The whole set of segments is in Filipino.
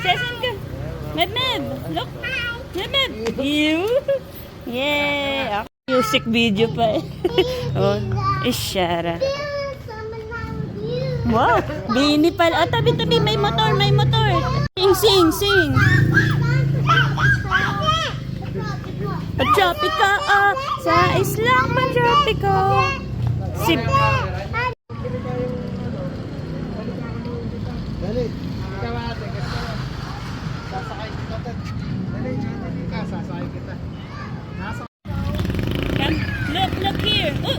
Session ka. Med. Look. Med. You. Yeah. Music video pa eh. Oh, Ishara. Wow. Bini pala. Oh, tabi-tabi. May motor. Sing. Pag-tropica, sa islang pag-tropica. Dali. Ikaw ate, sasakay kita. Dali, sasakay kita. Come, look here. Uy.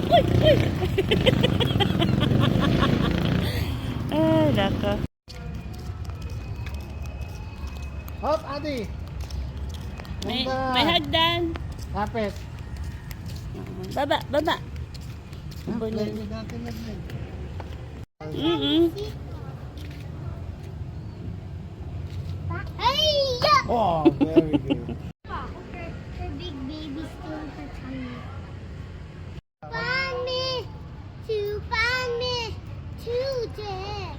Laka. Hop, ate. May hagdan. Kapit. Baba. Naglag natin. Oh, very good. Her big baby still in her tummy. Find me today.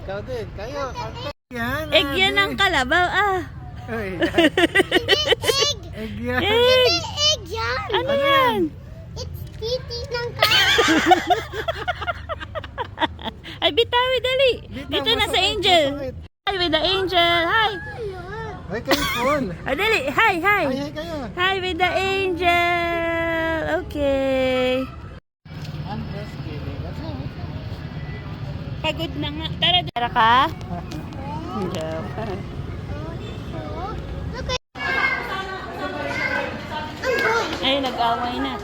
Ikaw din, kayo. Yan. Egg yan ang kalabaw, Ay, Egg! egg yan. Egg! Egg yan! Ano yan? It's titi ng kalabaw. Ay, bitawi, dali. Dito na sa Angel. Hi with the Angel. Hi. Ay, kayo phone. Dali. Hi. Ay, kayo. Hi with the Angel. Okay. I'm just kidding. That's all. Pagod na nga. Tara ka. Joke. Look at Ay, nag-away na.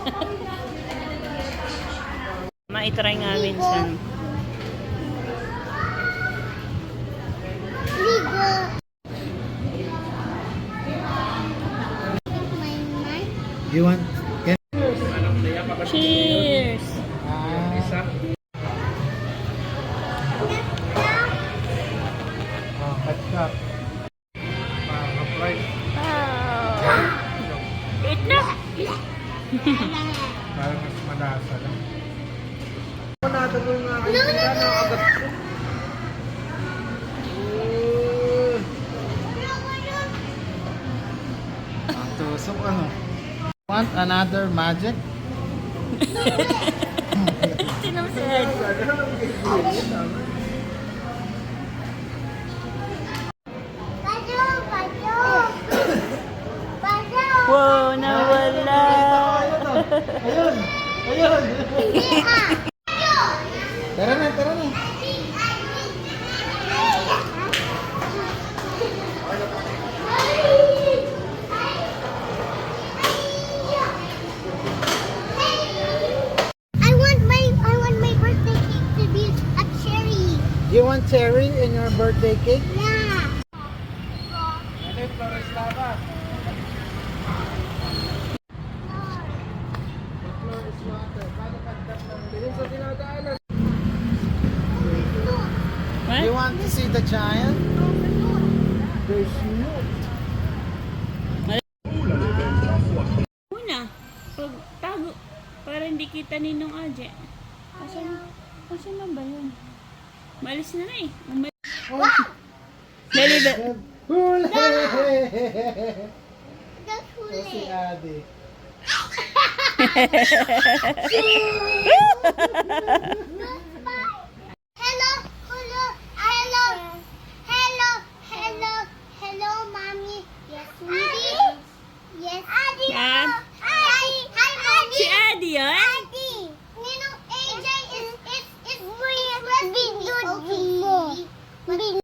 Maitry nga minsan. Ligo. My knife. You want? Cheers! Ketchup. Wow! Eat na! Parang mas malasa lang. Ang tusok ano? Want another magic? Sinusid. Wow, nawala. Ayun! Tara na! I want my birthday cake to be a cherry. You want cherry in your birthday cake? Yeah. What? You want to see the giant? There's no. Una, pag tago, para hindi kita ninong Aje. Asan na ba yun? Malis na eh. Dali ba? Huli! That's So si Adi. huli.